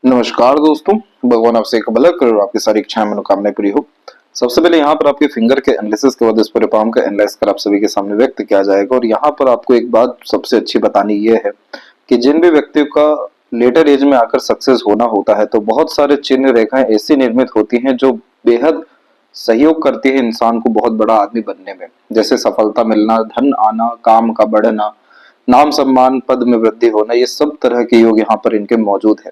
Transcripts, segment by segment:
नमस्कार दोस्तों, भगवान आपसे एक भला करे और आपकी सारी इच्छाएं मनोकामनाएं पूरी हो। सबसे पहले यहाँ पर आपके फिंगर के एनालिसिस के बाद इस पूरे पाम का एनालाइज कर आप सभी के सामने व्यक्त किया जाएगा। और यहाँ पर आपको एक बात सबसे अच्छी बतानी ये है कि जिन भी व्यक्तियों का लेटर एज में आकर सक्सेस होना होता है तो बहुत सारे चिन्ह रेखाएं ऐसी निर्मित होती हैं जो बेहद सहयोग करती है इंसान को बहुत बड़ा आदमी बनने में। जैसे सफलता मिलना, धन आना, काम का बढ़ना, नाम सम्मान पद में वृद्धि होना, ये सब तरह के योग यहाँ पर इनके मौजूद है।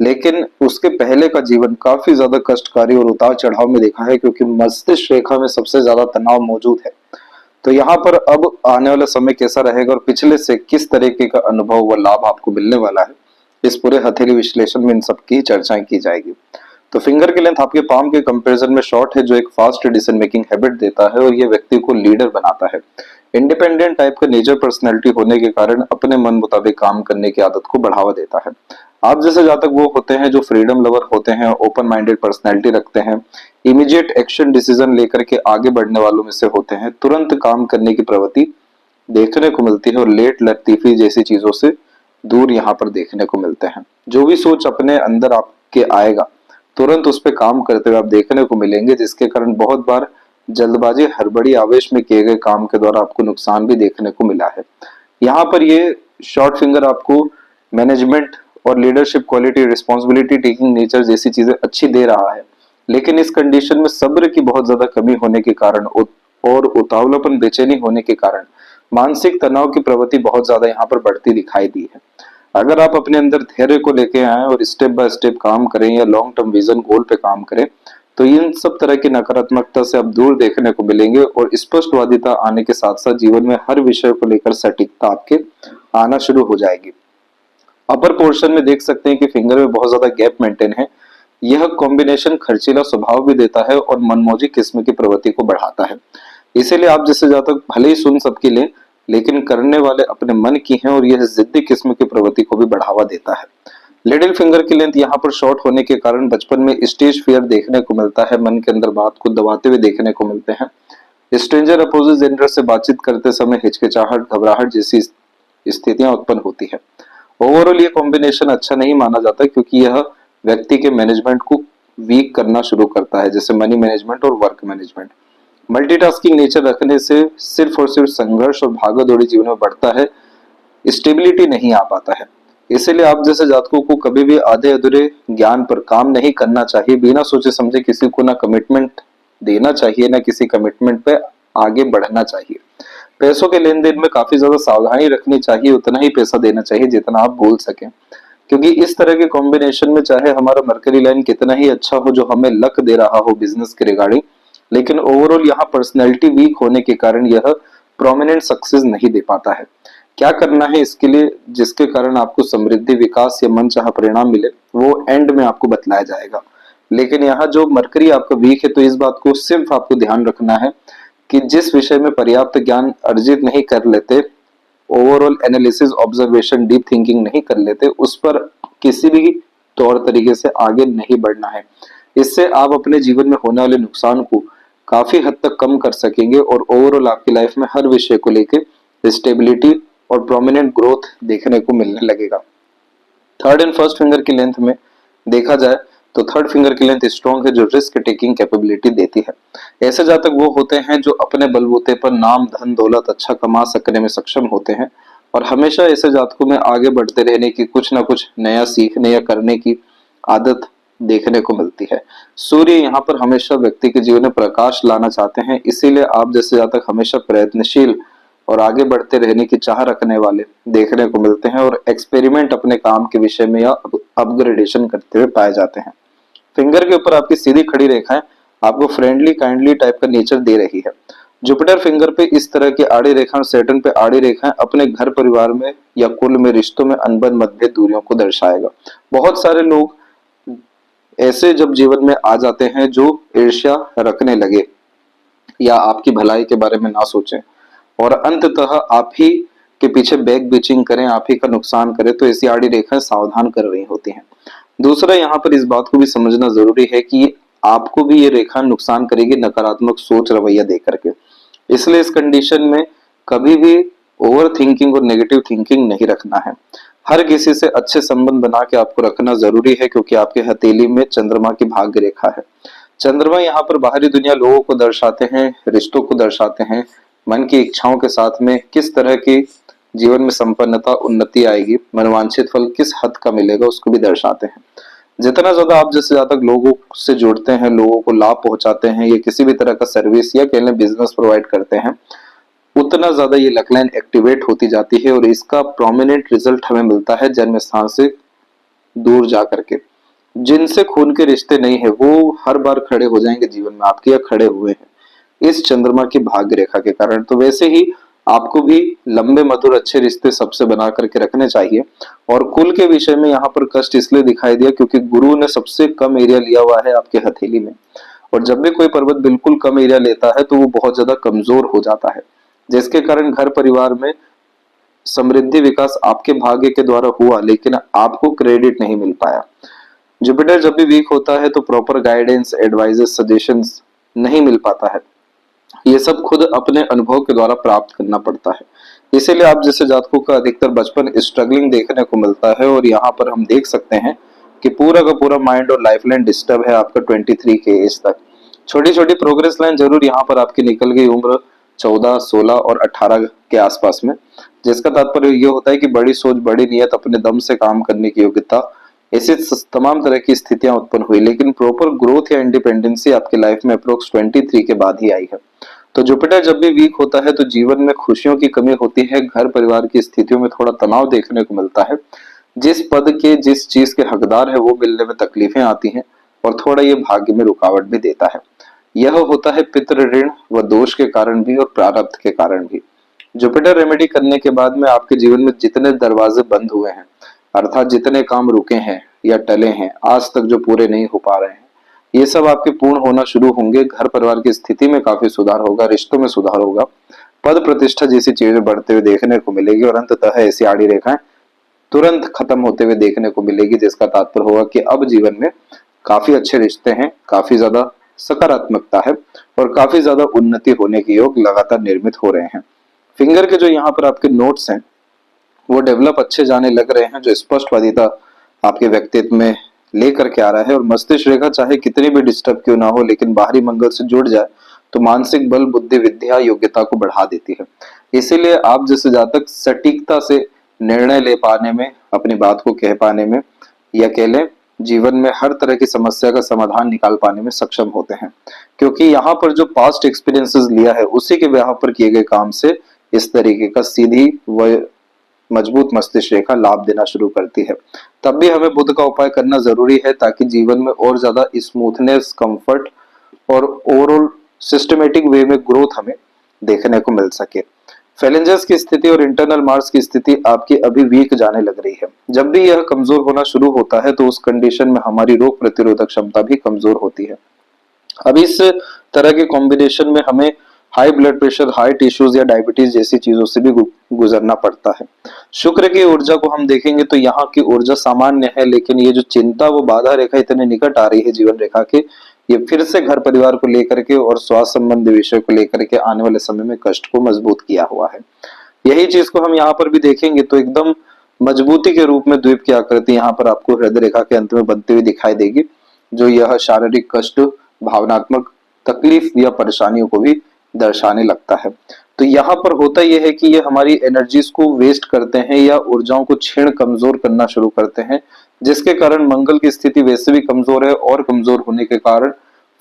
लेकिन उसके पहले का जीवन काफी ज्यादा कष्टकारी और उतार चढ़ाव में देखा है, क्योंकि मस्तिष्क रेखा में सबसे ज्यादा तनाव मौजूद है। तो यहाँ पर अब आने वाला समय कैसा रहेगा और पिछले से किस तरीके का अनुभव व लाभ आपको मिलने वाला है, इस पूरे हथेली विश्लेषण में इन सब की चर्चाएं की जाएगी। तो फिंगर की लेंथ आपके पाम के कंपैरिजन में शॉर्ट है, जो एक फास्ट डिसीजन मेकिंग हैबिट देता है और ये व्यक्ति को लीडर बनाता है। इंडिपेंडेंट टाइप का नेचर पर्सनैलिटी होने के कारण अपने मन मुताबिक काम करने की आदत को बढ़ावा देता है। आप जैसे जातक वो होते हैं जो फ्रीडम लवर होते हैं, ओपन माइंडेड पर्सनैलिटी रखते हैं, इमीडिएट एक्शन डिसीजन लेकर के आगे बढ़ने वालों में से होते हैं, तुरंत काम करने की प्रवृत्ति देखने को मिलती है और लेट लतीफी जैसी चीजों से दूर यहाँ पर देखने को मिलते हैं। जो भी सोच अपने अंदर आपके आएगा तुरंत उस पर काम करते हुए आप देखने को मिलेंगे, जिसके कारण बहुत बार जल्दबाजी हड़बड़ी आवेश में किए गए काम के द्वारा आपको नुकसान भी देखने को मिला है। यहाँ पर ये शॉर्ट फिंगर आपको मैनेजमेंट और leadership quality, responsibility taking nature जैसी चीजें अच्छी दे रहा है, लेकिन इस कंडीशन में सब्र की बहुत ज्यादा कमी होने के कारण और उतावलापन, बेचैनी होने के कारण मानसिक तनाव की प्रवृत्ति बहुत ज्यादा यहाँ पर बढ़ती दिखाई दी है। अगर आप अपने अंदर धैर्य को लेके आए और स्टेप बाय स्टेप काम करें या लॉन्ग टर्म विजन गोल पे काम करें तो इन सब तरह की नकारात्मकता से आप दूर देखने को मिलेंगे और स्पष्टवादिता आने के साथ साथ जीवन में हर विषय को लेकर सटीकता आपके आना शुरू हो जाएगी। अपर पोर्शन में देख सकते हैं कि फिंगर में बहुत ज्यादा गैप मेंटेन है। यह कॉम्बिनेशन खर्चीला स्वभाव भी देता है और मनमौजी किस्म की प्रवृत्ति को बढ़ाता है। इसीलिए आप जैसे जातक भले ही सुन सबकी ले, लेकिन करने वाले अपने मन की हैं और यह जिद्दी किस्म की प्रवृत्ति को भी बढ़ावा देता है। लिटिल फिंगर की लेंथ यहाँ पर शॉर्ट होने के कारण बचपन में स्टेज फियर देखने को मिलता है, मन के अंदर बात को दबाते हुए देखने को मिलते हैं। स्ट्रेंजर अपोजिट जेंडर से बातचीत करते समय हिचकिचाहट, घबराहट जैसी स्थितियां उत्पन्न होती है। ओवरऑल ये कॉम्बिनेशन अच्छा नहीं माना जाता, क्योंकि यह व्यक्ति के मैनेजमेंट को वीक करना शुरू करता है, जैसे मनी मैनेजमेंट और वर्क मैनेजमेंट। मल्टीटास्किंग नेचर रखने से सिर्फ और सिर्फ संघर्ष और भागा दौड़ी जीवन में बढ़ता है, स्टेबिलिटी नहीं आ पाता है। इसीलिए आप जैसे जातकों को कभी भी आधे अधूरे ज्ञान पर काम नहीं करना चाहिए। बिना सोचे समझे किसी को ना कमिटमेंट देना चाहिए, ना किसी कमिटमेंट पे आगे बढ़ना चाहिए। पैसों के लेन देन में काफी ज्यादा सावधानी रखनी चाहिए, उतना ही पैसा देना चाहिए जितना आप बोल सकें, क्योंकि इस तरह के कॉम्बिनेशन में चाहे हमारा मर्करी लाइन कितना ही अच्छा हो, जो हमें लक दे रहा हो बिजनेस के रिगार्डिंग, लेकिन ओवरऑल यहाँ पर्सनैलिटी वीक होने के कारण यह प्रोमिनेंट सक्सेस नहीं दे पाता है। क्या करना है इसके लिए, जिसके कारण आपको समृद्धि, विकास या मनचाहा परिणाम मिले, वो एंड में आपको बतलाया जाएगा। लेकिन यहाँ जो मरकरी आपका वीक है, तो इस बात को सिर्फ आपको ध्यान रखना है कि जिस विषय में पर्याप्त ज्ञान अर्जित नहीं कर लेते, overall analysis, observation, deep thinking नहीं कर लेते, उस पर किसी भी तौर तरीके से आगे नहीं बढ़ना है। इससे आप अपने जीवन में होने वाले नुकसान को काफी हद तक कम कर सकेंगे और ओवरऑल आपकी लाइफ में हर विषय को लेकर स्टेबिलिटी और प्रोमिनेंट ग्रोथ देखने को मिलने लगेगा। थर्ड एंड फर्स्ट फिंगर की लेंथ में देखा जाए तो थर्ड फिंगर की लेंथ स्ट्रॉन्ग है, जो रिस्क टेकिंग कैपेबिलिटी देती है। ऐसे जातक वो होते हैं जो अपने बलबूते पर नाम, धन, दौलत अच्छा कमा सकने में सक्षम होते हैं और हमेशा ऐसे जातकों में आगे बढ़ते रहने की, कुछ ना कुछ नया सीखने या करने की आदत देखने को मिलती है। सूर्य यहाँ पर हमेशा व्यक्ति के जीवन में प्रकाश लाना चाहते हैं, इसीलिए आप जैसे जातक हमेशा प्रयत्नशील और आगे बढ़ते रहने की चाह रखने वाले देखने को मिलते हैं और एक्सपेरिमेंट अपने काम के विषय में या अपग्रेडेशन करते हुए पाए जाते हैं। फिंगर के ऊपर आपकी सीधी खड़ी रेखाएं आपको फ्रेंडली, काइंडली टाइप का नेचर दे रही है। जुपिटर फिंगर पे इस तरह की आड़ी रेखाएं और सैटर्न पे आड़ी रेखाएं अपने घर परिवार में या कुल में रिश्तों में अनबन, मतभेद, दूरियों को दर्शाएगा। बहुत सारे लोग ऐसे जब जीवन में आ जाते हैं जो ईर्ष्या रखने लगे या आपकी भलाई के बारे में ना सोचें और अंततः आप ही के पीछे बैक बीचिंग करें, आप ही का नुकसान करें, तो ऐसी आड़ी रेखाएं सावधान कर रही होती हैं। दूसरा, यहाँ पर इस बात को भी समझना जरूरी है कि आपको भी ये रेखा नुकसान करेगी नकारात्मक सोच रवैया देकर के। इसलिए इस कंडीशन में कभी भी ओवर थिंकिंग और नेगेटिव थिंकिंग नहीं रखना है। हर किसी से अच्छे संबंध बना के आपको रखना जरूरी है, क्योंकि आपके हथेली में चंद्रमा की भाग्य रेखा है। चंद्रमा यहाँ पर बाहरी दुनिया लोगों को दर्शाते हैं, रिश्तों को दर्शाते हैं, मन की इच्छाओं के साथ में किस तरह की जीवन में संपन्नता उन्नति आएगी, मनवांछित फल किस हद का मिलेगा उसको भी दर्शाते हैं। जितना ज्यादा आप जैसे ज्यादा लोगों से जुड़ते हैं, लोगों को लाभ पहुंचाते हैं या किसी भी तरह का सर्विस या कहने बिजनेस प्रोवाइड करते हैं, उतना ज्यादा ये लक लाइन एक्टिवेट होती जाती है और इसका प्रोमिनेंट रिजल्ट हमें मिलता है जन्म स्थान से दूर जा करके। जिनसे खून के रिश्ते नहीं है वो हर बार खड़े हो जाएंगे जीवन में आपके, या खड़े हुए हैं इस चंद्रमा की भाग्य रेखा के कारण। तो वैसे ही आपको भी लंबे मधुर अच्छे रिश्ते सबसे बना करके रखने चाहिए। और कुल के विषय में यहाँ पर कष्ट इसलिए दिखाई दिया क्योंकि गुरु ने सबसे कम एरिया लिया हुआ है आपके हथेली में, और जब भी कोई पर्वत बिल्कुल कम एरिया लेता है तो वो बहुत ज्यादा कमजोर हो जाता है, जिसके कारण घर परिवार में समृद्धि विकास आपके भाग्य के द्वारा हुआ लेकिन आपको क्रेडिट नहीं मिल पाया। जुपिटर जब भी वीक होता है तो प्रॉपर गाइडेंस, एडवाइजेस, सजेशंस नहीं मिल पाता है। ये सब खुद अपने अनुभव के द्वारा प्राप्त करना पड़ता है। इसीलिए आप जैसे जातकों का अधिकतर बचपन स्ट्रगलिंग देखने को मिलता है, और यहाँ पर हम देख सकते हैं कि पूरा का पूरा माइंड और लाइफ लाइन डिस्टर्ब है आपका 23 के एज तक। छोटी छोटी प्रोग्रेस लाइन जरूर यहाँ पर आपकी निकल गई उम्र 14, 16 और 18 के आसपास में, जिसका तात्पर्य ये होता है कि बड़ी सोच, बड़ी नियत, अपने दम से काम करने की योग्यता, ऐसी तमाम तरह की स्थितियां उत्पन्न हुई। लेकिन प्रॉपर ग्रोथ या इंडिपेंडेंसी आपकी लाइफ में अप्रोक्स 23 के बाद ही आई है। तो जुपिटर जब भी वीक होता है तो जीवन में खुशियों की कमी होती है, घर परिवार की स्थितियों में थोड़ा तनाव देखने को मिलता है, जिस पद के जिस चीज के हकदार है वो मिलने में तकलीफें आती हैं, और थोड़ा ये भाग्य में रुकावट भी देता है। यह होता है पितृ ऋण व दोष के कारण भी और प्रारब्ध के कारण भी। जुपिटर रेमेडी करने के बाद में आपके जीवन में जितने दरवाजे बंद हुए हैं, अर्थात जितने काम रुके हैं या टले हैं आज तक, जो पूरे नहीं हो पा रहे हैं, ये सब आपके पूर्ण होना शुरू होंगे। घर परिवार की स्थिति में काफी सुधार होगा, रिश्तों में सुधार होगा, पद प्रतिष्ठा जैसी चीजें बढ़ते हुए देखने को मिलेगी, और अंततः ऐसी आड़ी रेखाएं तुरंत खत्म होते हुए देखने को मिलेगी, जिसका तात्पर्य होगा कि अब जीवन में काफी अच्छे रिश्ते हैं, काफी ज्यादा सकारात्मकता है और काफी ज्यादा उन्नति होने के योग लगातार निर्मित हो रहे हैं। फिंगर के जो यहाँ पर आपके नोट्स हैं वो डेवलप अच्छे जाने लग रहे हैं, जो स्पष्टवादिता आपके व्यक्तित्व में लेकर के आ रहा है। और मस्तिष्क रेखा चाहे कितनी भी डिस्टर्ब क्यों ना हो, लेकिन बाहरी मंगल से जुड़ जाए तो मानसिक बल, बुद्धि, विद्या, योग्यता को बढ़ा देती है। इसीलिए आप जैसे जातक सटीकता से निर्णय ले पाने में, अपनी बात को कह पाने में, या कह लें जीवन में हर तरह की समस्या का समाधान निकाल पाने में सक्षम होते हैं, क्योंकि यहाँ पर जो पास्ट एक्सपीरियंसेस लिया है उसी के ब्याह पर किए गए काम से इस तरीके का सीधी व मजबूत मस्तिष्क रेखा लाभ देना शुरू करती है। तब भी हमें बुध का उपाय करना जरूरी है, ताकि जीवन में और ज्यादा स्मूथनेस, कंफर्ट और ओवरऑल सिस्टमेटिक वे में ग्रोथ हमें देखने को मिल सके। फेलेंजर्स की स्थिति और इंटरनल मार्स की स्थिति आपकी अभी वीक जाने लग रही है। जब भी यह कमजोर होना शुरू होता है तो उस कंडीशन में हमारी रोग प्रतिरोधक क्षमता भी कमजोर होती है। अब इस तरह के कॉम्बिनेशन में हमें high blood pressure, heart issues या डायबिटीज जैसी चीजों से भी गुजरना पड़ता है। शुक्र की ऊर्जा को हम देखेंगे तो यहाँ की ऊर्जा सामान्य है, लेकिन ये जो चिंता, वो बाधा रेखा इतने निकट आ रही है जीवन रेखा के, ये फिर से घर परिवार को लेकर के और स्वास्थ्य संबंधी विषय को लेकर के आने वाले समय में कष्ट को मजबूत किया हुआ है। यही चीज को हम यहाँ पर भी देखेंगे तो एकदम मजबूती के रूप में द्वीप की आकृति यहाँ पर आपको हृदय रेखा के अंत में बनती हुई दिखाई देगी, जो यह शारीरिक कष्ट, भावनात्मक तकलीफ या परेशानियों को भी दर्शाने लगता है। तो यहाँ पर होता यह है कि ये हमारी एनर्जीज को वेस्ट करते हैं या ऊर्जाओं को क्षीण, कमजोर करना शुरू करते हैं, जिसके कारण मंगल की स्थिति वैसे भी कमजोर है, और कमजोर होने के कारण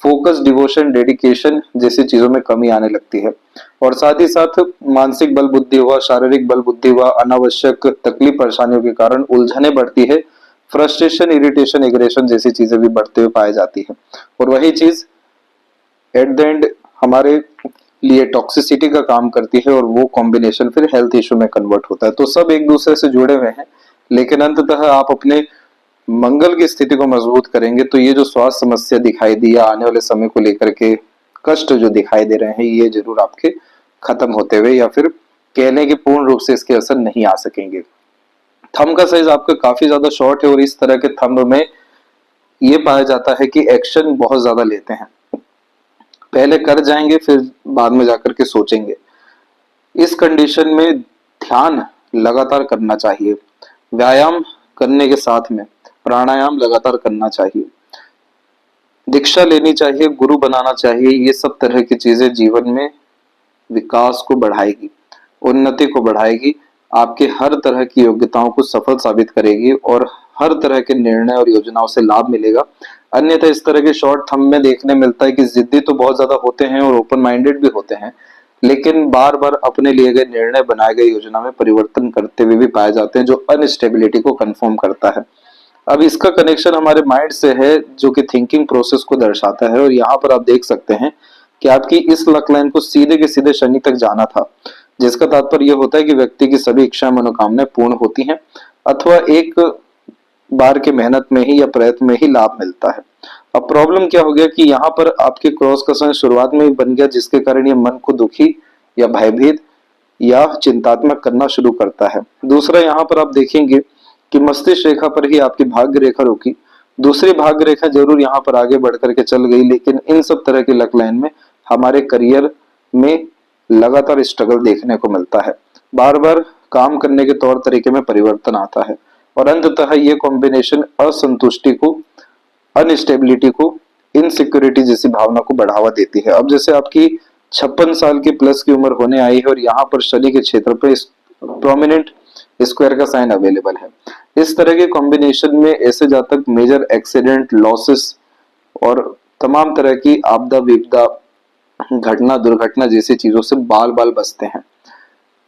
फोकस, डिवोशन, डेडिकेशन जैसी चीजों में कमी आने लगती है। और साथ ही साथ मानसिक बल बुद्धि हुआ, शारीरिक बल बुद्धि हुआ, अनावश्यक तकलीफ परेशानियों के कारण उलझने बढ़ती है, फ्रस्ट्रेशन, इरिटेशन, एग्रेशन जैसी चीजें भी बढ़ते हुए पाई जाती है। और वही चीज एट द एंड हमारे लिए टॉक्सिसिटी का काम करती है, और वो कॉम्बिनेशन फिर हेल्थ इशू में कन्वर्ट होता है। तो सब एक दूसरे से जुड़े हुए हैं, लेकिन अंततः आप अपने मंगल की स्थिति को मजबूत करेंगे तो ये जो स्वास्थ्य समस्या दिखाई दी या आने वाले समय को लेकर के कष्ट जो दिखाई दे रहे हैं, ये जरूर आपके खत्म होते हुए, या फिर कहने के पूर्ण रूप से इसके असर नहीं आ सकेंगे। थंब का साइज आपका काफी ज्यादा शॉर्ट है, और इस तरह के थंब में ये पाया जाता है कि एक्शन बहुत ज्यादा लेते हैं, पहले कर जाएंगे फिर बाद में जाकर के सोचेंगे। इस कंडीशन में ध्यान लगातार करना चाहिए, व्यायाम करने के साथ में प्राणायाम लगातार करना चाहिए, दीक्षा लेनी चाहिए, गुरु बनाना चाहिए। ये सब तरह की चीजें जीवन में विकास को बढ़ाएगी, उन्नति को बढ़ाएगी, आपके हर तरह की योग्यताओं को सफल साबित करेगी और हर तरह के निर्णय और योजनाओं से लाभ मिलेगा। अन्यथा इस तरह के शॉर्ट थंब में देखने मिलता है कि जिद्दी तो बहुत ज्यादा होते हैं और ओपन माइंडेड भी होते हैं, लेकिन बार बार अपने लिए गए निर्णय, बनाए गए योजना में परिवर्तन करते हुए भी पाए जाते हैं, जो अनस्टेबिलिटी को कंफर्म करता है। अब इसका कनेक्शन हमारे माइंड से है, जो कि थिंकिंग प्रोसेस को दर्शाता है। और यहाँ पर आप देख सकते हैं कि आपकी इस लक लाइन को सीधे के सीधे शनि तक जाना था, जिसका तात्पर्य यह होता है कि व्यक्ति की सभी इच्छा मनोकामनाएं पूर्ण होती हैं, अथवा एक बार के मेहनत में ही या प्रयत्न में ही लाभ मिलता है। अब प्रॉब्लम क्या हो गया कि यहाँ पर आपके क्रॉस का समय शुरुआत में ही बन गया, जिसके कारण ये मन को दुखी या भयभीत या चिंतात्मक करना शुरू करता है। दूसरा, यहाँ पर आप देखेंगे कि मस्तिष्क रेखा पर ही आपकी भाग्य रेखा रुकी, दूसरी भाग्य रेखा जरूर यहाँ पर आगे बढ़ करके चल गई, लेकिन इन सब तरह की लक लाइन में हमारे करियर में लगातार स्ट्रगल देखने को मिलता है, बार बार काम करने के तौर तरीके में परिवर्तन आता है और अंततः ये कॉम्बिनेशन असंतुष्टि को, अनस्टेबिलिटी को, इनसिक्योरिटी जैसी भावना को बढ़ावा देती है। अब जैसे आपकी 56 साल की प्लस की उम्र होने आई है और यहाँ पर शनि के क्षेत्र पे प्रोमिनेंट स्क्वायर का साइन अवेलेबल है। इस तरह के कॉम्बिनेशन में ऐसे जातक मेजर एक्सीडेंट, लॉसेस और तमाम तरह की आपदा विपदा, घटना दुर्घटना जैसी चीजों से बाल बाल बचते हैं।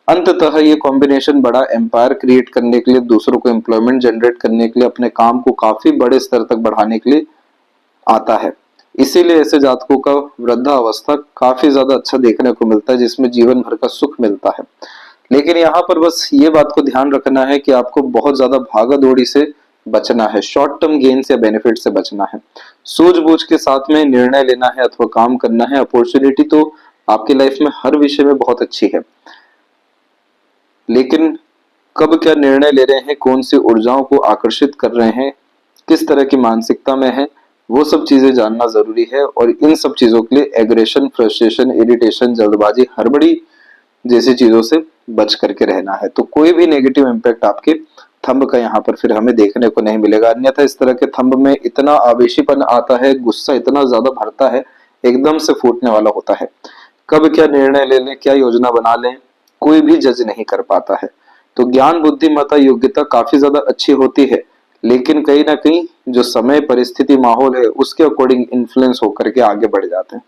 अंततः ये कॉम्बिनेशन बड़ा एम्पायर क्रिएट करने के लिए, दूसरों को एम्प्लॉयमेंट जनरेट करने के लिए, अपने काम को काफी बड़े स्तर तक बढ़ाने के लिए आता है। इसीलिए ऐसे जातकों का वृद्धावस्था काफी ज्यादा अच्छा देखने को मिलता है, जिसमें जीवन भर का सुख मिलता है। लेकिन यहाँ पर बस ये बात को ध्यान रखना है कि आपको बहुत ज्यादा भागा दौड़ी से बचना है, शॉर्ट टर्म गेन से, बेनिफिट से बचना है, सूझबूझ के साथ में निर्णय लेना है अथवा काम करना है। अपॉर्चुनिटी तो आपकी लाइफ में हर विषय में बहुत अच्छी है, लेकिन कब क्या निर्णय ले रहे हैं, कौन सी ऊर्जाओं को आकर्षित कर रहे हैं, किस तरह की मानसिकता में है, वो सब चीजें जानना जरूरी है। और इन सब चीजों के लिए एग्रेशन, फ्रस्ट्रेशन, इरिटेशन, जल्दबाजी, हड़बड़ी जैसी चीजों से बच करके रहना है। तो कोई भी नेगेटिव इम्पैक्ट आपके थंब का यहाँ पर फिर हमें देखने को नहीं मिलेगा। अन्यथा इस तरह के थंब में इतना आवेशीपन आता है, गुस्सा इतना ज्यादा भरता है, एकदम से फूटने वाला होता है। कब क्या निर्णय ले लें, क्या योजना बना लें, कोई भी जज नहीं कर पाता है। तो ज्ञान, बुद्धिमत्ता, योग्यता काफी ज्यादा अच्छी होती है, लेकिन कहीं ना कहीं जो समय, परिस्थिति, माहौल है, उसके अकॉर्डिंग इन्फ्लुएंस होकर के आगे बढ़ जाते हैं।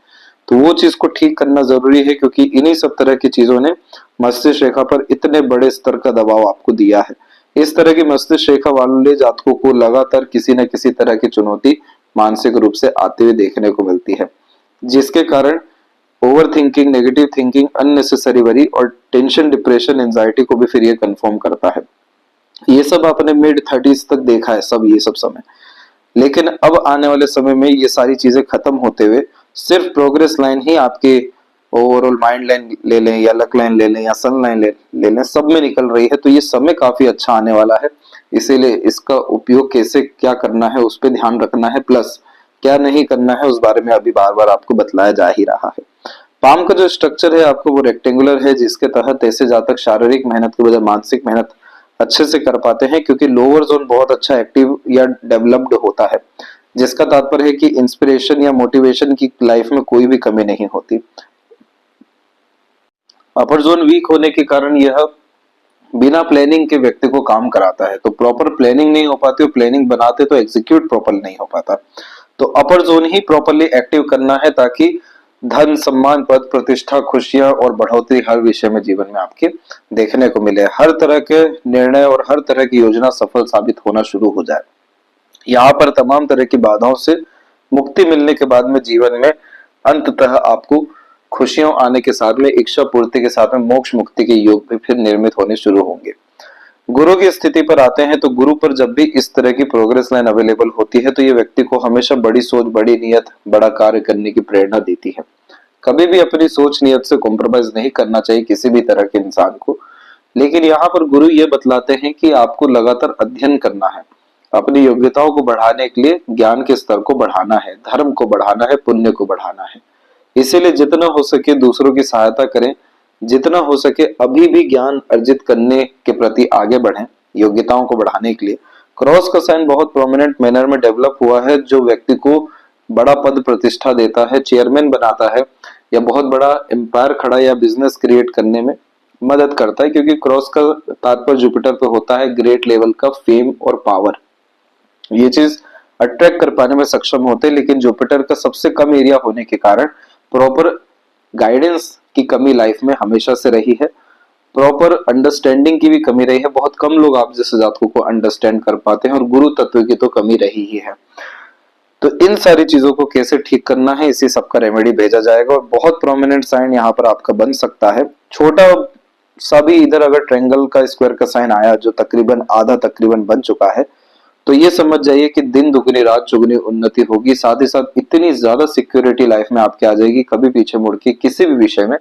तो वो चीज को ठीक करना जरूरी है, क्योंकि इन्हीं सब तरह की चीजों ने मस्तिष्क रेखा पर इतने बड़े स्तर का दबाव आपको दिया है। इस तरह की मस्तिष्क रेखा वाले जातकों को लगातार किसी न किसी तरह की चुनौती मानसिक रूप से आते हुए देखने को मिलती है, जिसके कारण over thinking, negative thinking, unnecessary worry और टेंशन, डिप्रेशन, एंजाइटी को भी फिर ये कंफर्म करता है। ये सब आपने मिड 30s तक देखा है सब, ये सब समय। लेकिन अब आने वाले समय में ये सारी चीजें खत्म होते हुए सिर्फ प्रोग्रेस लाइन ही आपके ओवरऑल माइंड लाइन ले लें या लक लाइन ले लें या सन लाइन ले लें, सब में निकल रही है। तो ये समय काफी अच्छा आने वाला है, इसीलिए इसका उपयोग कैसे क्या करना है उस पर ध्यान रखना है, प्लस क्या नहीं करना है उस बारे में अभी बार बार आपको बतलाया जा ही रहा है। पाम का जो स्ट्रक्चर है आपको वो रेक्टेंगुलर है, जिसके तहत ऐसे जातक शारीरिक मेहनत की बजाय मानसिक मेहनत अच्छे से कर पाते हैं, क्योंकि लोअर जोन बहुत अच्छा एक्टिव या डेवलप्ड होता है, जिसका तात्पर्य है कि इंस्पिरेशन या मोटिवेशन की लाइफ में कोई भी कमी नहीं होती। अपर जोन वीक होने के कारण यह बिना प्लानिंग के व्यक्ति को काम कराता है, तो प्रॉपर प्लानिंग नहीं हो पाती, और प्लानिंग बनाते तो एग्जीक्यूट प्रॉपर नहीं हो पाता। तो अपर जोन ही प्रॉपरली एक्टिव करना है, ताकि धन, सम्मान, पद, प्रतिष्ठा, खुशियां और बढ़ोतरी हर विषय में जीवन में आपके देखने को मिले, हर तरह के निर्णय और हर तरह की योजना सफल साबित होना शुरू हो जाए। यहाँ पर तमाम तरह की बाधाओं से मुक्ति मिलने के बाद में जीवन में अंततः आपको खुशियों आने के साथ में, इच्छा पूर्ति के साथ में मोक्ष मुक्ति के योग भी फिर निर्मित होने शुरू होंगे। गुरु की स्थिति पर आते हैं, तो गुरु पर जब भी इस तरह की प्रोग्रेस लाइन अवेलेबल होती है, तो ये व्यक्ति को हमेशा बड़ी सोच, बड़ी नियत, बड़ा कार्य करने की प्रेरणा देती है। कभी भी अपनी सोच नियत से कॉम्प्रोमाइज नहीं करना चाहिए किसी भी तरह के इंसान को। लेकिन यहाँ पर गुरु ये बतलाते हैं कि आपको लगातार अध्ययन करना है, अपनी योग्यताओं को बढ़ाने के लिए ज्ञान के स्तर को बढ़ाना है, धर्म को बढ़ाना है, पुण्य को बढ़ाना है। इसीलिए जितना हो सके दूसरों की सहायता करें, जितना हो सके अभी भी ज्ञान अर्जित करने के प्रति आगे बढ़ें। योग्यताओं को बढ़ाने के लिए। क्रॉस का साइन बहुत प्रोमिनेंट मैनर में डेवलप हुआ है, जो व्यक्ति को बड़ा पद प्रतिष्ठा देता है, चेयरमैन बनाता है, या बहुत बड़ा एम्पायर खड़ा या बिजनेस क्रिएट करने में मदद करता है, क्योंकि क्रॉस का तात्पर्य जुपिटर पे होता है ग्रेट लेवल का फेम और पावर। ये चीज अट्रैक्ट कर पाने में सक्षम होते हैं, लेकिन जुपिटर का सबसे कम एरिया होने के कारण प्रॉपर गाइडेंस की कमी लाइफ में हमेशा से रही है, प्रॉपर अंडरस्टैंडिंग की भी कमी रही है। बहुत कम लोग आप जैसे जातकों को अंडरस्टैंड कर पाते हैं, और गुरु तत्व की तो कमी रही ही है। तो इन सारी चीजों को कैसे ठीक करना है, इसी सबका रेमेडी भेजा जाएगा। और बहुत प्रोमिनेंट साइन यहाँ पर आपका बन सकता है। छोटा सा भी इधर अगर ट्रायंगल का स्क्वायर का साइन आया, जो तकरीबन आधा तकरीबन बन चुका है, तो ये समझ जाइए कि दिन दुगनी रात चुगनी उन्नति होगी। साथ ही साथ इतनी ज्यादा सिक्योरिटी लाइफ में आपके आ जाएगी, कभी पीछे मुड़ के किसी भी विषय में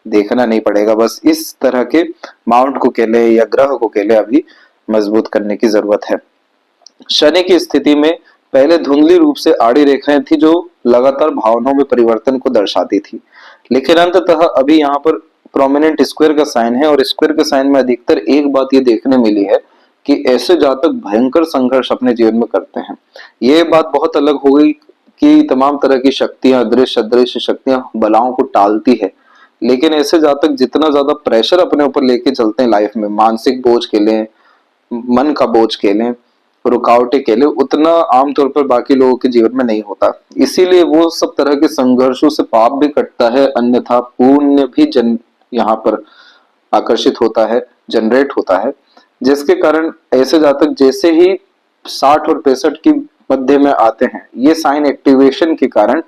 देखना नहीं पड़ेगा। बस इस तरह के माउंट को कहले या ग्रह को कहले अभी मजबूत करने की जरूरत है। शनि की स्थिति में पहले धुंधली रूप से आड़ी रेखाएं थी, जो लगातार भावनाओं में परिवर्तन को दर्शाती थी, लेकिन अंततः अभी यहाँ पर प्रोमिनेंट स्क्वायर का साइन है। और स्क्वायर के साइन में अधिकतर एक बात ये देखने मिली है कि ऐसे जातक भयंकर संघर्ष अपने जीवन में करते हैं। ये बात बहुत अलग हो गई कि तमाम तरह की शक्तियां, अदृश्य अदृश्य शक्तियां बलाओं को टालती है, लेकिन ऐसे जातक जितना ज्यादा प्रेशर अपने ऊपर लेके चलते हैं लाइफ में, मानसिक बोझ के लें, मन का बोझ के लें, रुकावटें के लिए, उतना आमतौर पर बाकी लोगों के जीवन में नहीं होता। इसीलिए वो सब तरह के संघर्षों से पाप भी कटता है, अन्यथा पुण्य भी यहाँ पर आकर्षित होता है, जनरेट होता है, जिसके कारण ऐसे जातक जैसे ही 60 और 65 की मध्य में आते हैं, ये साइन एक्टिवेशन के कारण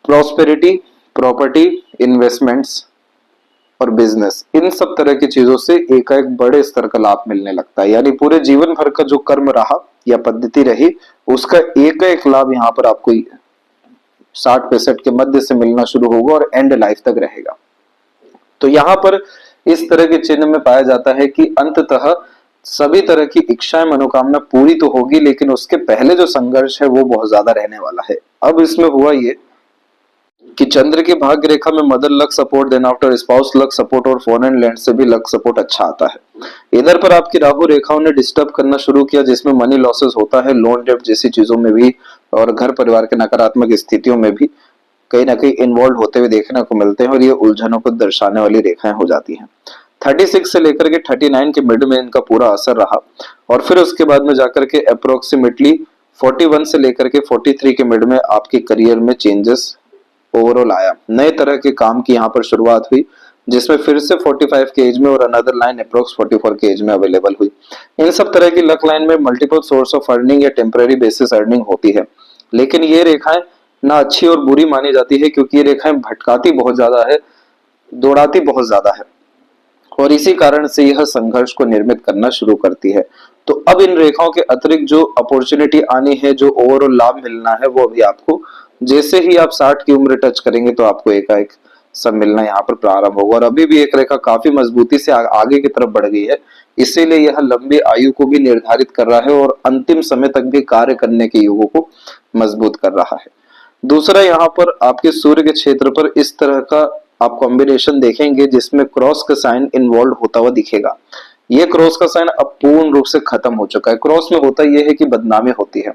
प्रॉस्पेरिटी, प्रॉपर्टी, इन्वेस्टमेंट्स और बिजनेस, इन सब तरह की चीजों से एकाएक बड़े स्तर का लाभ मिलने लगता है। यानी पूरे जीवन भर का जो कर्म रहा या पद्धति रही, उसका एक लाभ यहाँ पर आपको 60-65 के मध्य से मिलना शुरू होगा और एंड लाइफ तक रहेगा। तो यहाँ पर इस तरह के चिन्ह में पाया जाता है कि अंततः सभी तरह की इच्छाएं, मनोकामना पूरी तो होगी, लेकिन उसके पहले जो संघर्ष है वो बहुत ज्यादा रहने वाला है। अब इसमें हुआ ये कि चंद्र की भाग्य रेखा में mother luck support, then after spouse luck support और फॉरेन लैंड से भी लक सपोर्ट अच्छा आता है। इधर पर आपकी राहु रेखाओं ने डिस्टर्ब करना शुरू किया, जिसमें मनी लॉसेस होता है, लोन डेब्ट जैसी चीजों में भी, और घर परिवार के नकारात्मक स्थितियों में भी कहीं ना कहीं इन्वॉल्व होते हुए देखने को मिलते हैं, और ये उलझनों को दर्शाने वाली रेखाएं हो जाती हैं। 36 से लेकर के 39 के मिड में इनका पूरा असर रहा, और फिर उसके बाद में जाकर के अप्रोक्सीमेटली 41 से लेकर के 43 के मिड में आपके करियर में चेंजेस ओवरऑल आया। नए तरह के काम की यहाँ पर शुरुआत हुई, जिसमें फिर से 45 के एज में और अनदर लाइन अप्रोक्स 44 के एज में अवेलेबल हुई। इन सब तरह की लक लाइन में मल्टीपल सोर्स ऑफ अर्निंग या टेम्पररी बेसिस अर्निंग होती है, लेकिन ये रेखाएं ना अच्छी और बुरी मानी जाती है, क्योंकि ये रेखाएं भटकाती बहुत ज्यादा है, दौड़ाती बहुत ज्यादा है, और इसी कारण से यह संघर्ष को निर्मित करना शुरू करती है। तो अब इन रेखाओं के अतिरिक्त जो अपॉर्चुनिटी आनी है, जो ओवरऑल लाभ मिलना है, वो अभी आपको जैसे ही आप 60 की उम्र टच करेंगे तो आपको एकाएक सब मिलना यहाँ पर प्रारंभ होगा। और अभी भी एक रेखा काफी मजबूती से आगे की तरफ बढ़ गई है, इसीलिए यह लंबी आयु को भी निर्धारित कर रहा है और अंतिम समय तक भी कार्य करने के युगों को मजबूत कर रहा है। दूसरा, यहाँ पर आपके सूर्य के क्षेत्र पर इस तरह का आप कॉम्बिनेशन देखेंगे, जिसमें क्रॉस का साइन इन्वॉल्व होता हुआ दिखेगा। ये क्रॉस का साइन अब पूर्ण रूप से खत्म हो चुका है। क्रॉस में होता यह है कि बदनामी होती है,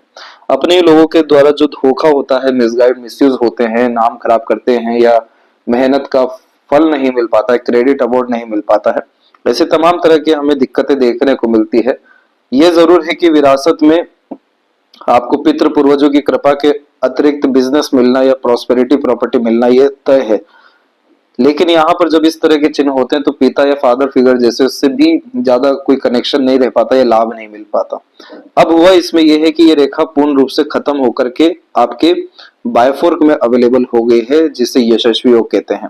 अपने लोगों के द्वारा जो धोखा होता है, मिसगाइड, मिसयूज होते हैं, नाम खराब करते हैं, या मेहनत का फल नहीं मिल पाता है, क्रेडिट अवार्ड नहीं मिल पाता है, ऐसे तमाम तरह की हमें दिक्कतें देखने को मिलती है। ये जरूर है कि विरासत में आपको पितृ पूर्वजों की कृपा के अतिरिक्त बिजनेस मिलना या प्रॉस्पेरिटी प्रॉपर्टी मिलना ये तय है, लेकिन यहाँ पर जब इस तरह के चिन्ह होते हैं तो पिता या फादर फिगर जैसे उससे भी ज्यादा कोई कनेक्शन नहीं रह पाता या लाभ नहीं मिल पाता। अब हुआ इसमें यह है कि ये रेखा पूर्ण रूप से खत्म होकर के आपके बायफोर्क में अवेलेबल हो गई है, जिसे यशस्वी योग कहते हैं।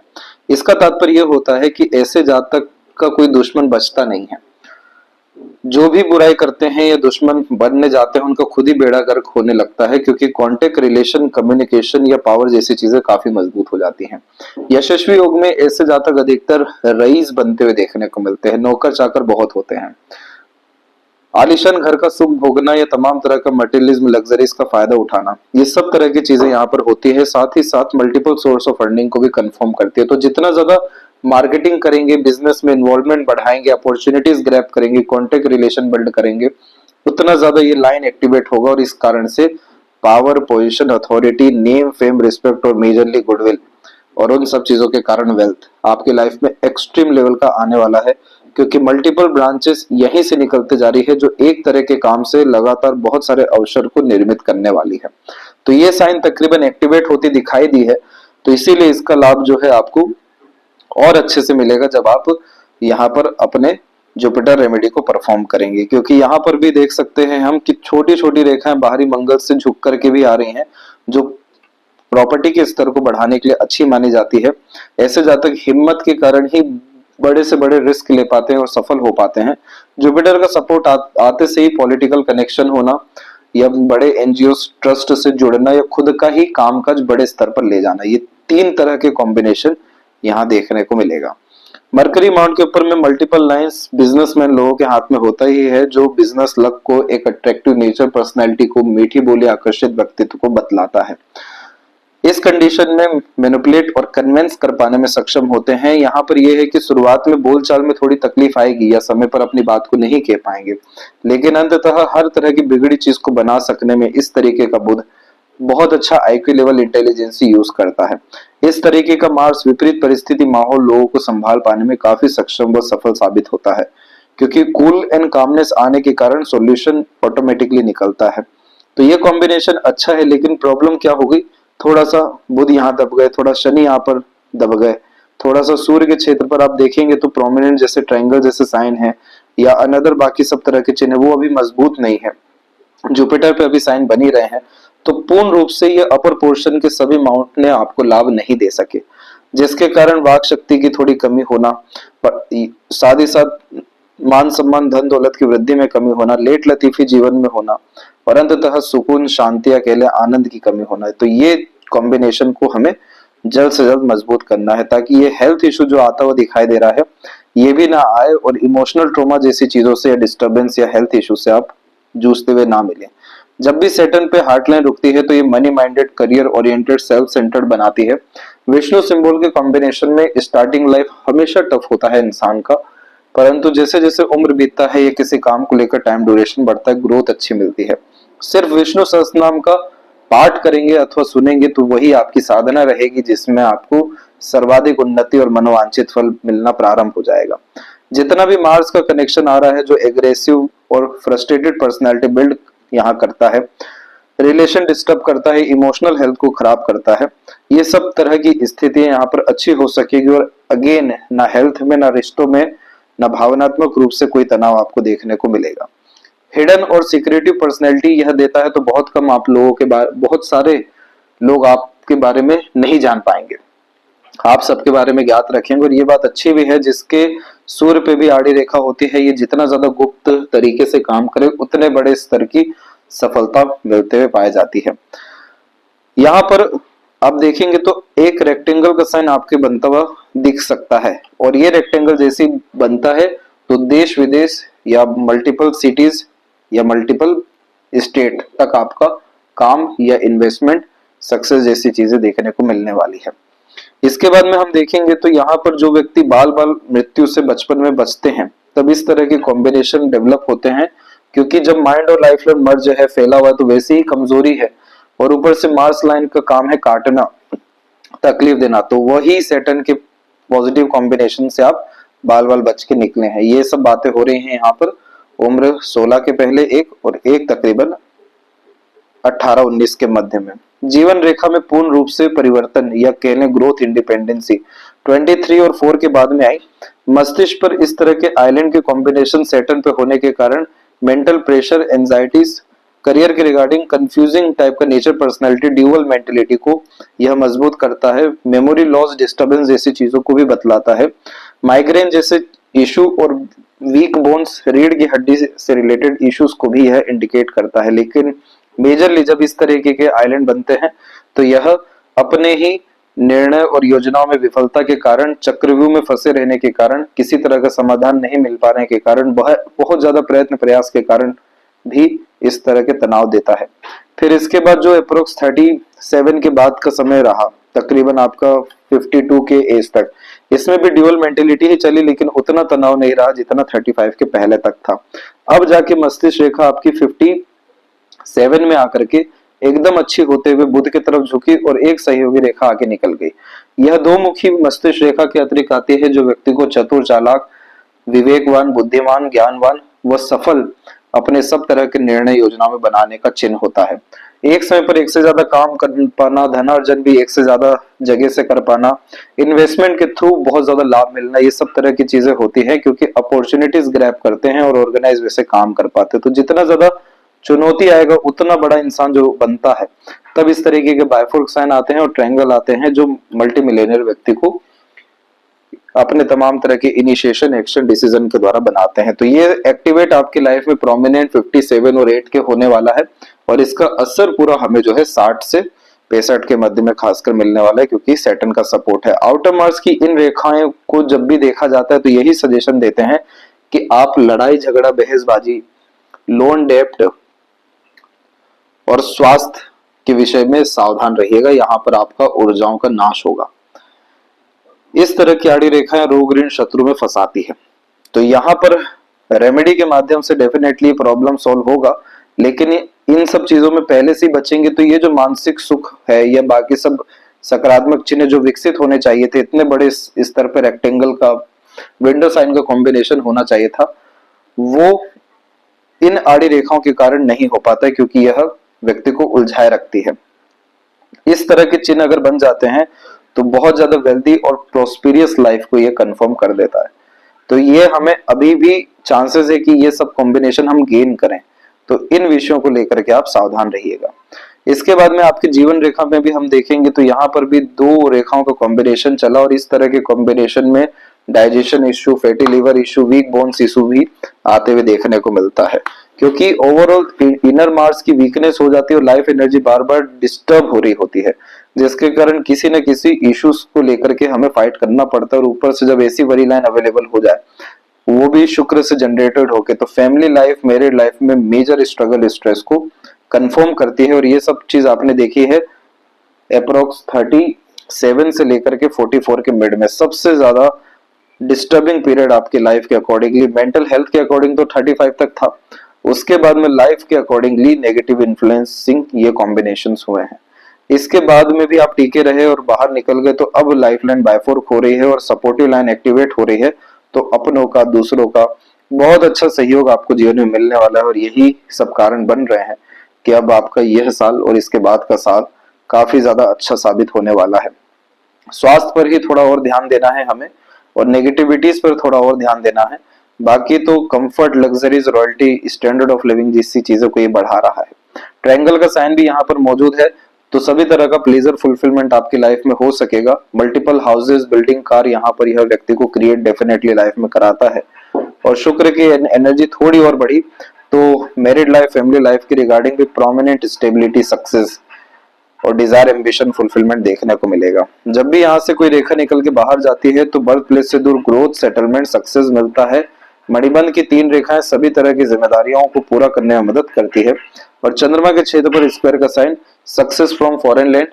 इसका तात्पर्य यह होता है कि ऐसे जातक का कोई दुश्मन बचता नहीं है। जो भी बुराई करते हैं या दुश्मन बनने जाते हैं, उनका खुद ही बेड़ा गर्क होने लगता है, क्योंकि कांटेक्ट, रिलेशन, कम्युनिकेशन या पावर जैसी चीजें काफी मजबूत हो जाती हैं। यशस्वी योग में ऐसे जातक अधिकतर रईस बनते हुए देखने को मिलते हैं, नौकर चाकर बहुत होते हैं। आलिशान घर का सुख भोगना या तमाम तरह का मटेरियलिज्म, लग्जरीज का फायदा उठाना, ये सब तरह की चीजें यहाँ पर होती है। साथ ही साथ मल्टीपल सोर्स ऑफ अर्निंग को भी कंफर्म करती है। तो जितना ज्यादा मार्केटिंग करेंगे, बिजनेस में इन्वॉल्वमेंट बढ़ाएंगे, अपॉर्चुनिटीज ग्रैब करेंगे, कॉन्टेक्ट रिलेशन बिल्ड करेंगे, उतना ज्यादा ये लाइन एक्टिवेट होगा और इस कारण से power, position, authority, name, fame, respect और मेजरली गुडविल और उन सब चीजों के कारण वेल्थ आपकी लाइफ में एक्सट्रीम लेवल का आने वाला है, क्योंकि मल्टीपल ब्रांचेस यहीं से निकलते जा रही है जो एक तरह के काम से लगातार बहुत सारे अवसर को निर्मित करने वाली है। तो ये साइन तकरीबन एक्टिवेट होती दिखाई दी है, तो इसीलिए इसका लाभ जो है आपको और अच्छे से मिलेगा जब आप यहाँ पर अपने जुपिटर रेमेडी को परफॉर्म करेंगे, क्योंकि यहाँ पर भी देख सकते हैं हम कि छोटी छोटी रेखाएं बाहरी मंगल से झुक करके भी आ रही हैं, जो प्रॉपर्टी के स्तर को बढ़ाने के लिए अच्छी मानी जाती है। ऐसे जातक हिम्मत के कारण ही बड़े से बड़े रिस्क ले पाते हैं और सफल हो पाते हैं। जुपिटर का सपोर्ट आते से ही पॉलिटिकल कनेक्शन होना या बड़े एनजीओ ट्रस्ट से जुड़ना या खुद का ही कामकाज बड़े स्तर पर ले जाना, ये 3 तरह के कॉम्बिनेशन यहाँ देखने को मिलेगा। मरकरी माउंट के ऊपर में मल्टीपल लाइंस बिजनेसमैन लोगों के हाथ में होता ही है, जो बिजनेस लक को, एक अट्रैक्टिव नेचर, पर्सनैलिटी को, मीठी बोली, आकर्षित व्यक्तित्व को बतलाता है। इस कंडीशन में मैनिपुलेट और कन्विंस कर पाने में सक्षम होते हैं। यहाँ पर यह है कि शुरुआत में बोलचाल में थोड़ी तकलीफ आएगी या समय पर अपनी बात को नहीं कह पाएंगे, लेकिन अंततः हर तरह की बिगड़ी चीज को बना सकने में इस तरीके का बुध बहुत अच्छा आईक्यू लेवल इंटेलिजेंसी यूज करता है। इस तरीके का मार्स विपरीत परिस्थिति, माहौल, लोगों को संभाल पाने में काफी सक्षम व सफल साबित होता है, क्योंकि कूल एंड कामनेस आने के कारण सॉल्यूशन ऑटोमेटिकली निकलता है। तो ये कॉम्बिनेशन अच्छा है, लेकिन प्रॉब्लम क्या होगी, थोड़ा सा बुध यहाँ दब गए, थोड़ा शनि यहाँ पर दब गए, थोड़ा सा सूर्य के क्षेत्र पर आप देखेंगे तो प्रोमिनेंट जैसे ट्रायंगल जैसे साइन है या अनदर बाकी सब तरह के चिन्ह वो अभी मजबूत नहीं है। जुपिटर पे अभी साइन बन ही रहे हैं, तो पूर्ण रूप से ये अपर पोर्शन के सभी माउंट ने आपको लाभ नहीं दे सके, जिसके कारण वाक शक्ति की थोड़ी कमी होना, साथ ही साथ मान सम्मान, धन दौलत की वृद्धि में कमी होना, लेट लतीफी जीवन में होना और अंततः सुकून, शांति, अकेले आनंद की कमी होना है। तो ये कॉम्बिनेशन को हमें जल्द से जल्द मजबूत करना है, ताकि ये हेल्थ इशू जो आता हुआ दिखाई दे रहा है ये भी ना आए और इमोशनल ट्रॉमा जैसी चीजों से या डिस्टर्बेंस या हेल्थ इशू से आप जूझते हुए ना मिले। जब भी सैटर्न पे हार्टलाइन रुकती है तो ये money minded, career oriented, self centred बनाती है। विष्णु सिंबल के कॉम्बिनेशन में स्टार्टिंग लाइफ हमेशा टफ होता है इंसान का, परंतु जैसे जैसे उम्र बीतता है या किसी काम को लेकर टाइम ड्यूरेशन बढ़ता है, ग्रोथ अच्छी मिलती है। सिर्फ विष्णु सहस्त्रनाम का पाठ करेंगे अथवा सुनेंगे तो वही आपकी साधना रहेगी जिसमें आपको सर्वाधिक उन्नति और मनोवांछित फल मिलना प्रारंभ हो जाएगा। जितना भी मार्स का कनेक्शन आ रहा है जो एग्रेसिव और फ्रस्ट्रेटेड पर्सनैलिटी बिल्ड यहाँ करता है, रिलेशन डिस्टर्ब करता है, इमोशनल हेल्थ को खराब करता है, ये सब तरह की स्थितियां यहाँ पर अच्छी हो सकेगी और अगेन ना हेल्थ में, ना रिश्तों में, ना भावनात्मक रूप से कोई तनाव आपको देखने को मिलेगा। हिडन और सीक्रेटिव पर्सनैलिटी यह देता है तो बहुत कम आप लोगों के बारे, बहुत सारे लोग आपके बारे में नहीं जान पाएंगे, आप सबके बारे में ज्ञात रखेंगे। और ये बात अच्छी भी है, जिसके सूर्य पे भी आड़ी रेखा होती है, ये जितना ज्यादा गुप्त तरीके से काम करे उतने बड़े स्तर की सफलता मिलते हुए पाई जाती है। यहाँ पर आप देखेंगे तो एक रेक्टेंगल का साइन आपके बनता हुआ दिख सकता है, और ये रेक्टेंगल जैसे बनता है तो देश विदेश या मल्टीपल सिटीज या मल्टीपल स्टेट तक आपका काम या इन्वेस्टमेंट सक्सेस जैसी चीजें देखने को मिलने वाली है। इसके बाद में हम देखेंगे तो यहाँ पर जो व्यक्ति बाल बाल मृत्यु से बचपन में बचते हैं तब इस तरह के कॉम्बिनेशन डेवलप होते हैं, क्योंकि जब माइंड और लाइफ लाइन मर्ज है, फैला हुआ है, तो वैसे ही कमजोरी है और ऊपर से मार्स लाइन का काम है काटना, तकलीफ देना, तो वही सैटर्न के पॉजिटिव कॉम्बिनेशन से आप बाल बाल बच के निकले हैं। ये सब बातें हो रही हैं यहाँ पर उम्र 16 के पहले एक और एक तकरीबन 18-19 के मध्य में। जीवन रेखा में पूर्ण रूप से परिवर्तन या कहने ग्रोथ इंडिपेंडेंसी 23 और 4 के बाद में आई। मस्तिष्क पर इस तरह के आइलैंड के कॉम्बिनेशन सैटर्न पे होने के कारण मेंटल प्रेशर, एंजाइटीज, करियर के रिगार्डिंग कंफ्यूजिंग टाइप का नेचर, पर्सनालिटी, ड्यूअल मेंटेलिटी को यह मजबूत करता है। मेमोरी लॉस, डिस्टर्बेंस जैसी चीजों को भी बतलाता है। माइग्रेन जैसे इशू और वीक बोन्स, रीढ़ की हड्डी से रिलेटेड इश्यूज को भी यह इंडिकेट करता है। लेकिन मेजरली जब इस तरीके के आइलैंड बनते हैं तो यह अपने ही निर्णय और योजनाओं में विफलता के कारण, चक्रव्यूह में फंसे रहने के कारण, किसी तरह का समाधान नहीं मिल पाने के कारण, बहुत ज्यादा प्रयत्न प्रयास के कारण भी इस तरह के तनाव देता है। फिर इसके बाद जो अप्रोक्स 37 के बाद का समय रहा, तकरीबन आपका 52 के एज तक, इसमें भी ड्यूअल मेंटेलिटी ही चली, लेकिन उतना तनाव नहीं रहा जितना 35 के पहले तक था। अब जाके मस्तिष्क रेखा आपकी 57 में आकर के एकदम अच्छी होते हुए बुध की तरफ झुकी और एक सहयोगी रेखा आगे निकल गई। यह दो मुखी मस्तिष्क रेखा के अतिरिक्त आती है, जो व्यक्ति को चतुर, चालाक, विवेकवान, बुद्धिमान, ज्ञानवान व सफल अपने सब तरह के निर्णय योजना में बनाने का चिन्ह होता है। एक समय पर एक से ज्यादा काम कर पाना, धनार्जन भी एक से ज्यादा जगह से कर पाना, इन्वेस्टमेंट के थ्रू बहुत ज्यादा लाभ मिलना, ये सब तरह की चीजें होती हैं क्योंकि अपॉर्चुनिटीज ग्रैब करते हैं और ऑर्गेनाइज वैसे काम कर पाते हैं। तो जितना ज्यादा चुनौती आएगा उतना बड़ा इंसान जो बनता है। तब इस तरीके के बायफोर्क साइन आते हैं और ट्रायंगल आते हैं जो मल्टी मिलियनर व्यक्ति को अपने तमाम तरह के इनिशिएशन, एक्शन, डिसीजन के द्वारा बनाते हैं। तो ये एक्टिवेट आपकी लाइफ में प्रोमिनेंट 57 और 8 के होने वाला है और इसका असर पूरा हमें जो है 60 से 65 के मध्य में खासकर मिलने वाला है, क्योंकि सैटर्न का सपोर्ट है। आउटर मार्स की इन रेखाएं को जब भी देखा जाता है तो यही सजेशन देते हैं कि आप लड़ाई झगड़ा, बहसबाजी, लोन डेप्ट और स्वास्थ्य के विषय में सावधान रहिएगा। यहाँ पर आपका ऊर्जाओं का नाश होगा। इस तरह की आड़ी रेखाएं रोग, ऋण, शत्रु में फंसाती है। तो यहाँ पर रेमेडी के माध्यम से डेफिनेटली प्रॉब्लम सॉल्व होगा, लेकिन इन सब चीजों में पहले से ही बचेंगे तो ये जो मानसिक सुख है या बाकी सब सकारात्मक चिन्ह जो विकसित होने चाहिए थे, इतने बड़े स्तर पर रेक्टेंगल का, विंडो साइन का कॉम्बिनेशन होना चाहिए था, वो इन आड़ी रेखाओं के कारण नहीं हो पाता है क्योंकि यह व्यक्ति को उलझाए रखती है। इस तरह के चिन्ह अगर बन जाते हैं तो बहुत ज्यादा वेल्दी और प्रोस्पेरियस लाइफ को ये कंफर्म कर देता है। तो ये हमें अभी भी चांसेस है कि ये सब कॉम्बिनेशन हम गेन करें, तो इन विषयों को लेकर के आप सावधान रहिएगा। इसके बाद में आपकी जीवन रेखा में भी हम देखेंगे तो यहाँ पर भी दो रेखाओं का कॉम्बिनेशन चला और इस तरह के कॉम्बिनेशन में digestion issue, fatty liver issue, weak bones issue भी आते हुए देखने को मिलता है, क्योंकि ओवरऑल इनर मार्स की वीकनेस हो जाती है और लाइफ एनर्जी बार बार डिस्टर्ब हो रही होती है, जिसके कारण किसी न किसी इश्यूज को लेकर के हमें फाइट करना पड़ता है। और ऊपर से जब ऐसी बड़ी लाइन अवेलेबल हो जाए, वो भी शुक्र से जनरेटेड होके, तो फैमिली लाइफ, मैरिड लाइफ में मेजर स्ट्रगल, स्ट्रेस को कंफर्म करती है। और ये सब चीज आपने देखी है अप्रोक्स 37 से लेकर के 44 के मिड में सबसे ज्यादा डिस्टर्बिंग पीरियड आपके लाइफ के अकॉर्डिंगली, मेंटल हेल्थ के अकॉर्डिंग तो 35 तक था, उसके बाद में लाइफ के अकॉर्डिंगली नेगेटिव इन्फ्लुएंसिंग ये कॉम्बिनेशंस हुए हैं। इसके बाद में भी आप टीके रहे और बाहर निकल गए, तो अब लाइफ लाइन बायफोर्क हो रही है और सपोर्टिव लाइन एक्टिवेट हो रही है, तो अपनों का, दूसरों का बहुत अच्छा सहयोग आपको जीवन में मिलने वाला है। और यही सब कारण बन रहे हैं कि अब आपका यह साल और इसके बाद का साल काफी ज्यादा अच्छा साबित होने वाला है। स्वास्थ्य पर ही थोड़ा और ध्यान देना है हमें और नेगेटिविटीज पर थोड़ा और ध्यान देना है। बाकी तो comfort, luxuries, royalty, standard of living जैसी चीजों को ये बढ़ा रहा है। ट्रायंगल का साइन भी यहाँ पर मौजूद है, तो सभी तरह का प्लेजर फुलफिलमेंट आपकी लाइफ में हो सकेगा। मल्टीपल हाउसेस, बिल्डिंग, कार यहाँ पर यह व्यक्ति को क्रिएट डेफिनेटली लाइफ में कराता है। और शुक्र की एनर्जी थोड़ी और बढ़ी तो मैरिड लाइफ, फैमिली लाइफ की रिगार्डिंग भी प्रोमिनेंट स्टेबिलिटी, सक्सेस और डिजायर, एम्बिशन, फुलफिलमेंट देखने को मिलेगा। जब भी यहाँ से कोई रेखा निकल के बाहर जाती है तो बर्थ प्लेस से दूर ग्रोथ, सेटलमेंट, सक्सेस मिलता है। मणिबंध की 3 रेखाएं सभी तरह की जिम्मेदारियों को पूरा करने में मदद करती है और चंद्रमा के क्षेत्र पर स्क्वायर का sign success from foreign land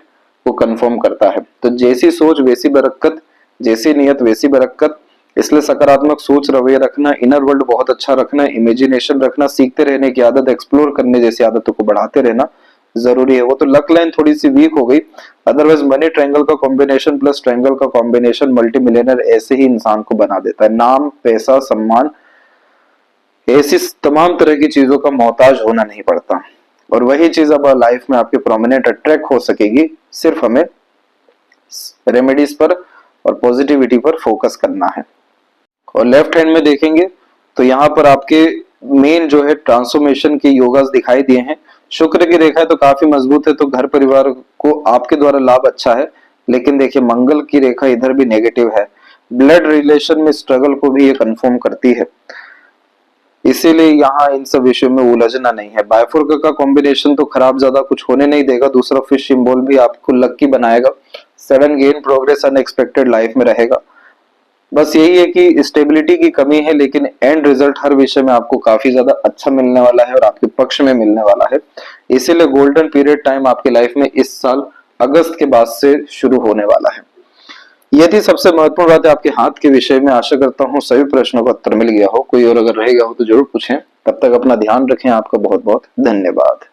को कंफर्म करता है। तो जैसी सोच वैसी बरकत, जैसी नियत वैसी बरकत, इसलिए सकारात्मक सोच, रवैया रखना, इनर वर्ल्ड बहुत अच्छा रखना, इमेजिनेशन रखना, सीखते रहने की आदत, एक्सप्लोर करने जैसी आदतों को बढ़ाते रहना जरूरी है। वो तो लक लाइन थोड़ी सी वीक हो गई, अदरवाइज मनी ट्रायंगल का कॉम्बिनेशन प्लस ट्रायंगल का कॉम्बिनेशन मल्टी मिलियनर ऐसे ही इंसान को बना देता है। नाम, पैसा, सम्मान, ऐसी तमाम तरह की चीजों का मोहताज होना नहीं पड़ता। और वही चीज अब लाइफ में आपके प्रोमिनेंट अट्रैक्ट हो सकेगी, सिर्फ हमें रेमेडीज पर और पॉजिटिविटी पर फोकस करना है। और लेफ्ट हैंड में देखेंगे तो यहाँ पर आपके मेन जो है ट्रांसफॉर्मेशन के योगास दिखाई दिए हैं। शुक्र की रेखा तो काफी मजबूत है, तो घर परिवार को आपके द्वारा लाभ अच्छा है, लेकिन देखिए मंगल की रेखा इधर भी नेगेटिव है। ब्लड रिलेशन में स्ट्रगल को भी ये कंफर्म करती है, इसीलिए यहाँ इन सब विषयों में उलझना नहीं है। बायफोर्क का कॉम्बिनेशन तो खराब ज्यादा कुछ होने नहीं देगा। दूसरा फिश सिंबल भी आपको लकी बनाएगा। Sudden gain, progress, unexpected life में रहेगा। बस यही है कि स्टेबिलिटी की कमी है, लेकिन एंड रिजल्ट हर विषय में आपको काफी ज्यादा अच्छा मिलने वाला है और आपके पक्ष में मिलने वाला है। इसीलिए गोल्डन पीरियड टाइम आपके लाइफ में इस साल अगस्त के बाद से शुरू होने वाला है। ये थी सबसे महत्वपूर्ण बात है आपके हाथ के विषय में। आशा करता हूँ सभी प्रश्नों का उत्तर मिल गया हो। कोई और अगर रहेगा हो तो जरूर पूछें। तब तक अपना ध्यान रखें। आपका बहुत बहुत धन्यवाद।